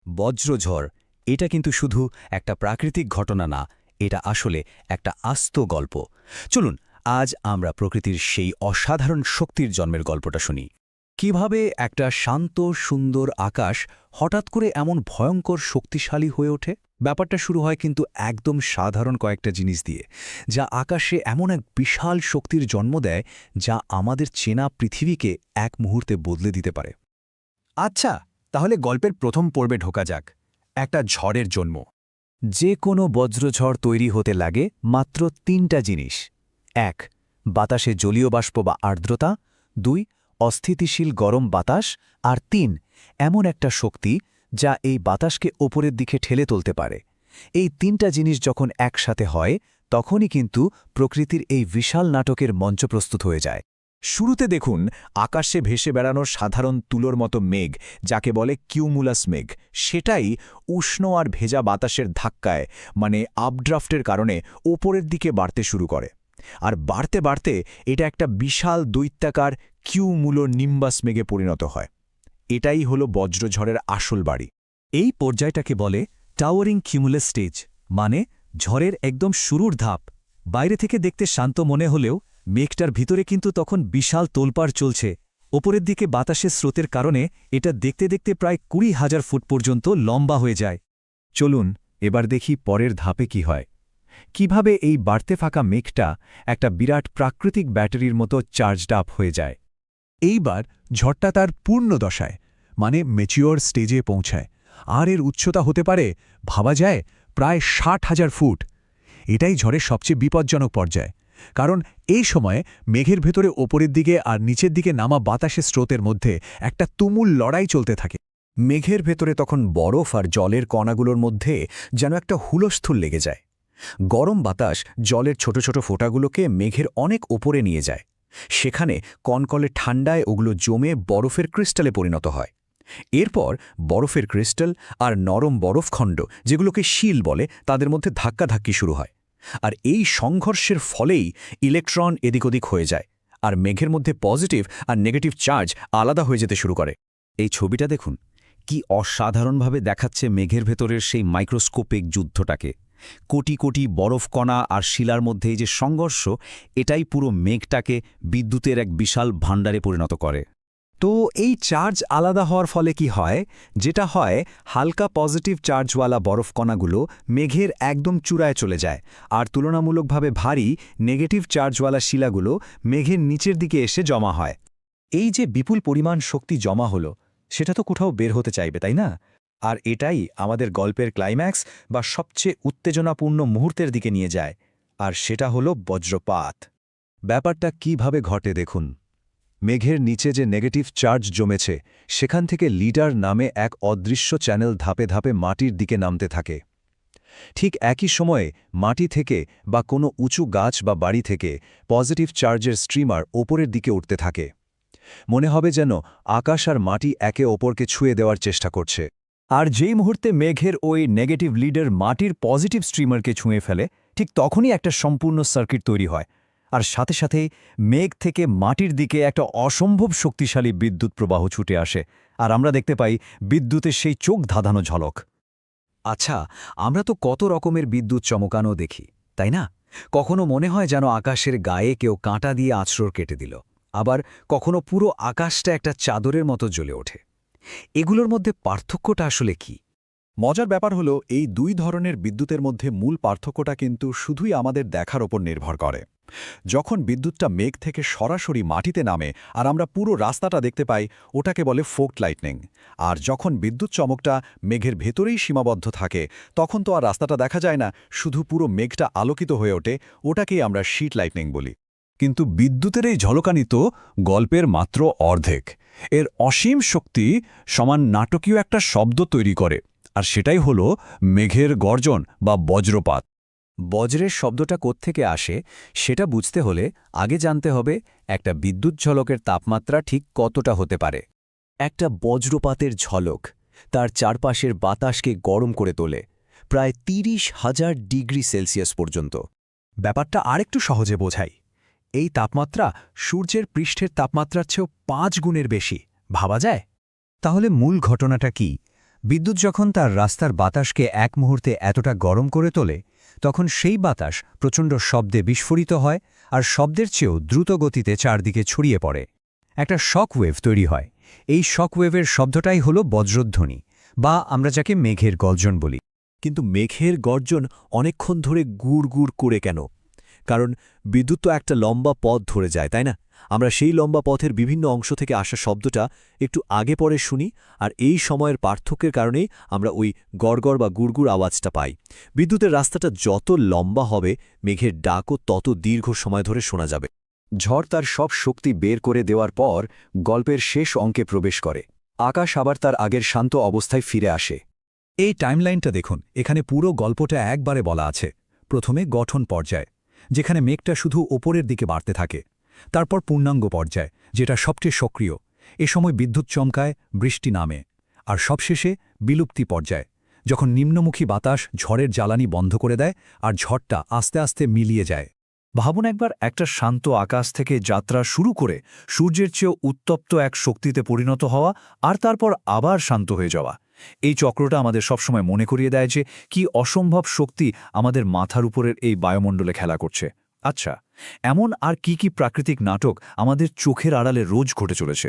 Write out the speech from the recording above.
বজ্রঝড় এটা কিন্তু শুধু একটা প্রাকৃতিক ঘটনা না, এটা আসলে একটা আস্ত গল্প। চলুন আজ আমরা প্রকৃতির সেই অসাধারণ শক্তির জন্মের গল্পটা শুনি। কিভাবে একটা শান্ত সুন্দর আকাশ হঠাৎ করে এমন ভয়ঙ্কর শক্তিশালী হয়ে ওঠে। ব্যাপারটা শুরু হয় কিন্তু একদম সাধারণ কয়েকটা জিনিস দিয়ে, যা আকাশে এমন এক বিশাল শক্তির জন্ম দেয় যা আমাদের চেনা পৃথিবীকে এক মুহূর্তে বদলে দিতে পারে। আচ্ছা, তাহলে গল্পের প্রথম পর্বে ঢোকা যাক। একটা ঝড়ের জন্ম। যে কোনো বজ্রঝড় তৈরি হতে লাগে মাত্র তিনটা জিনিস। ১. বাতাসে জলীয় বাষ্প বা আর্দ্রতা। ২. অস্থিতিশীল গরম বাতাস। আর ৩. এমন একটা শক্তি যা এই বাতাসকে ওপরের দিকে ঠেলে তুলতে পারে। এই তিনটা জিনিস যখন একসাথে হয় তখনই কিন্তু প্রকৃতির এই বিশাল নাটকের মঞ্চ প্রস্তুত হয়ে যায়। শুরুতে দেখুন আকাশে ভেসে বেড়ানো সাধারণ তুলোর মতো মেঘ, যাকে বলে কিউমুলাস মেঘ। সেটাই উষ্ণ আর ভেজা বাতাসের ধাক্কায়, মানে আপড্রাফটের কারণে ওপরের দিকে বাড়তে শুরু করে। আর বাড়তে বাড়তে এটা একটা বিশাল দৈত্যাকার কিউমুলো নিম্বাস মেঘে পরিণত হয়। এটাই হলো বজ্রঝড়ের আসল বাড়ি। এই পর্যায়টাকে বলে টাওয়ারিং কিউমুলাস স্টেজ, মানে ঝড়ের একদম শুরুর ধাপ। বাইরে থেকে দেখতে শান্ত মনে হলেও মেঘটার ভিতরে কিন্তু তখন বিশাল তোলপাড় চলছে। ওপরের দিকে বাতাসের স্রোতের কারণে এটা দেখতে দেখতে প্রায় ২০,০০০ ফুট পর্যন্ত লম্বা হয়ে যায়। চলুন এবার দেখি পরের ধাপে কি হয়। কিভাবে এই বাড়তে থাকা মেঘটা একটা বিরাট প্রাকৃতিক ব্যাটারির মতো চার্জড আপ হয়ে যায়। এইবার ঝড়টা তার পূর্ণ দশায়, মানে ম্যাচিওর স্টেজে পৌঁছায়। আর এর উচ্চতা হতে পারে, ভাবা যায়, প্রায় ৬০,০০০ ফুট। এটাই ঝড়ের সবচেয়ে বিপজ্জনক পর্যায়, কারণ এই সময়ে মেঘের ভেতরে ওপরের দিকে আর নিচের দিকে নামা বাতাসের স্রোতের মধ্যে একটা তুমুল লড়াই চলতে থাকে। মেঘের ভেতরে তখন বরফ আর জলের কণাগুলোর মধ্যে যেন একটা হুলস্থুল লেগে যায়। গরম বাতাস জলের ছোট ছোট ফোঁটাগুলোকে মেঘের অনেক ওপরে নিয়ে যায়। সেখানে কনকলে ঠান্ডায় ওগুলো জমে বরফের ক্রিস্টালে পরিণত হয়। এরপর বরফের ক্রিস্টাল আর নরম বরফখণ্ড, যেগুলোকে শিল বলে, তাদের মধ্যে ধাক্কাধাক্কি শুরু হয়। আর এই সংঘর্ষের ফলেই ইলেকট্রন এদিক ওদিক হয়ে যায়, আর মেঘের মধ্যে পজিটিভ আর নেগেটিভ চার্জ আলাদা হয়ে যেতে শুরু করে। এই ছবিটা দেখুন, কি অসাধারণভাবে দেখাচ্ছে মেঘের ভেতরের সেই মাইক্রোস্কোপিক যুদ্ধটাকে। কোটি কোটি বরফকণা আর শিলার মধ্যে এই যে সংঘর্ষ, এটাই পুরো মেঘটাকে বিদ্যুতের এক বিশাল ভাণ্ডারে পরিণত করে। তো এই চার্জ আলাদা হওয়ার ফলে কি হয়? যেটা হয়, হালকা পজিটিভ চার্জওয়ালা বরফকণাগুলো মেঘের একদম চূড়ায় চলে যায়, আর তুলনামূলকভাবে ভারী নেগেটিভ চার্জওয়ালা শিলাগুলো মেঘের নিচের দিকে এসে জমা হয়। এই যে বিপুল পরিমাণ শক্তি জমা হলো, সেটা তো কোথাও বের হতে চাইবে, তাই না? আর এটাই আমাদের গল্পের ক্লাইম্যাক্স বা সবচেয়ে উত্তেজনাপূর্ণ মুহূর্তের দিকে নিয়ে যায়, আর সেটা হলো বজ্রপাত। ব্যাপারটা কিভাবে ঘটে দেখুন। মেঘের নিচে যে নেগেটিভ চার্জ জমেছে, সেখান থেকে লিডার নামে এক অদৃশ্য চ্যানেল ধাপে ধাপে মাটির দিকে নামতে থাকে। ঠিক একই সময়ে মাটি থেকে বা কোনো উঁচু গাছ বা বাড়ি থেকে পজিটিভ চার্জের স্ট্রিমার ওপরের দিকে উঠতে থাকে। মনে হবে যেন আকাশ আর মাটি একে অপরকে ছুঁয়ে দেওয়ার চেষ্টা করছে। আর যেই মুহূর্তে মেঘের ওই নেগেটিভ লিডার মাটির পজিটিভ স্ট্রিমারকে ছুঁয়ে ফেলে, ঠিক তখনই একটা সম্পূর্ণ সার্কিট তৈরি হয়। আর সাথে সাথেই মেঘ থেকে মাটির দিকে একটা অসম্ভব শক্তিশালী বিদ্যুৎ প্রবাহ ছুটে আসে, আর আমরা দেখতে পাই বিদ্যুতের সেই চোখ ধাঁধানো ঝলক। আচ্ছা, আমরা তো কত রকমের বিদ্যুৎ চমকানো দেখি, তাই না? কখনো মনে হয় যেন আকাশের গায়ে কেউ কাঁটা দিয়ে আঁচড় কেটে দিল, আবার কখনো পুরো আকাশটা একটা চাদরের মতো জ্বলে ওঠে। এগুলোর মধ্যে পার্থক্যটা আসলে কি? মজার ব্যাপার হলো, এই দুই ধরনের বিদ্যুতের মধ্যে মূল পার্থক্যটা কিন্তু শুধুই আমাদের দেখার ওপর নির্ভর করে। যখন বিদ্যুৎটা মেঘ থেকে সরাসরি মাটিতে নামে আর আমরা পুরো রাস্তাটা দেখতে পাই, ওটাকে বলে ফোকড লাইটনিং। আর যখন বিদ্যুৎ চমকটা মেঘের ভেতরেই সীমাবদ্ধ থাকে, তখন তো আর রাস্তাটা দেখা যায় না, শুধু পুরো মেঘটা আলোকিত হয়ে ওঠে, ওটাকেই আমরা শীট লাইটনিং বলি। কিন্তু বিদ্যুতের এই ঝলকানি তো গল্পের মাত্র অর্ধেক। এর অসীম শক্তি সমান নাটকীয় একটা শব্দ তৈরি করে, আর সেটাই হলো মেঘের গর্জন বা বজ্রপাত। বজ্রের শব্দটা কোত্থেকে আসে সেটা বুঝতে হলে আগে জানতে হবে একটা বিদ্যুৎ ঝলকের তাপমাত্রা ঠিক কতটা হতে পারে। একটা বজ্রপাতের ঝলক তার চারপাশের বাতাসকে গরম করে তোলে, প্রায় ৩০,০০০ ডিগ্রি সেলসিয়াস পর্যন্ত। ব্যাপারটা আরেকটু সহজে বোঝাই। এই তাপমাত্রা সূর্যের পৃষ্ঠের তাপমাত্রার চেয়েও ৫ গুণের বেশি, ভাবা যায়? তাহলে মূল ঘটনাটা কি? বিদ্যুৎ যখন তার রাস্তার বাতাসকে এক মুহূর্তে এতটা গরম করে তোলে তখন সেই বাতাস প্রচণ্ড শব্দে বিস্ফোরিত হয় আর শব্দের চেয়েও দ্রুত গতিতে চারদিকে ছড়িয়ে পড়ে একটা শক ওয়েভ তৈরি হয় এই শক ওয়েভের শব্দটাই হলো বজ্রধ্বনি বা আমরা যাকে মেঘের গর্জন বলি। কিন্তু মেঘের গর্জন অনেকক্ষণ ধরে গুড় গুড় করে কেন? কারণ বিদ্যুৎ তো একটা লম্বা পথ ধরে যায়, তাই না? আমরা সেই লম্বা পথের বিভিন্ন অংশ থেকে আসা শব্দটা একটু আগে পরে শুনি, আর এই সময়ের পার্থক্যের কারণেই আমরা ওই গড়গড় বা গুড়গুড় আওয়াজটা পাই। বিদ্যুতের রাস্তাটা যত লম্বা হবে, মেঘের ডাকও তত দীর্ঘ সময় ধরে শোনা যাবে। ঝড় তার সব শক্তি বের করে দেওয়ার পর গল্পের শেষ অঙ্কে প্রবেশ করে। আকাশ আবার তার আগের শান্ত অবস্থায় ফিরে আসে। এই টাইমলাইনটা দেখুন, এখানে পুরো গল্পটা একবারে বলা আছে। প্রথমে গঠন পর্যায়, যেখানে মেঘটা শুধু ওপরের দিকে বাড়তে থাকে। তারপর পূর্ণাঙ্গ পর্যায়, যেটা সবচেয়ে সক্রিয়, এ সময় বিদ্যুৎ চমকায়, বৃষ্টি নামে। আর সবশেষে বিলুপ্তি পর্যায়, যখন নিম্নমুখী বাতাস ঝড়ের জ্বালানি বন্ধ করে দেয় আর ঝড়টা আস্তে আস্তে মিলিয়ে যায়। ভাবুন একবার, একটা শান্ত আকাশ থেকে যাত্রা শুরু করে সূর্যের চেয়েও উত্তপ্ত এক শক্তিতে পরিণত হওয়া আর তারপর আবার শান্ত হয়ে যাওয়া। এই চক্রটা আমাদের সবসময় মনে করিয়ে দেয় যে কি অসম্ভব শক্তি আমাদের মাথার উপরের এই বায়ুমণ্ডলে খেলা করছে। আচ্ছা, এমন আর কি কি প্রাকৃতিক নাটক আমাদের চোখের আড়ালে রোজ ঘটে চলেছে?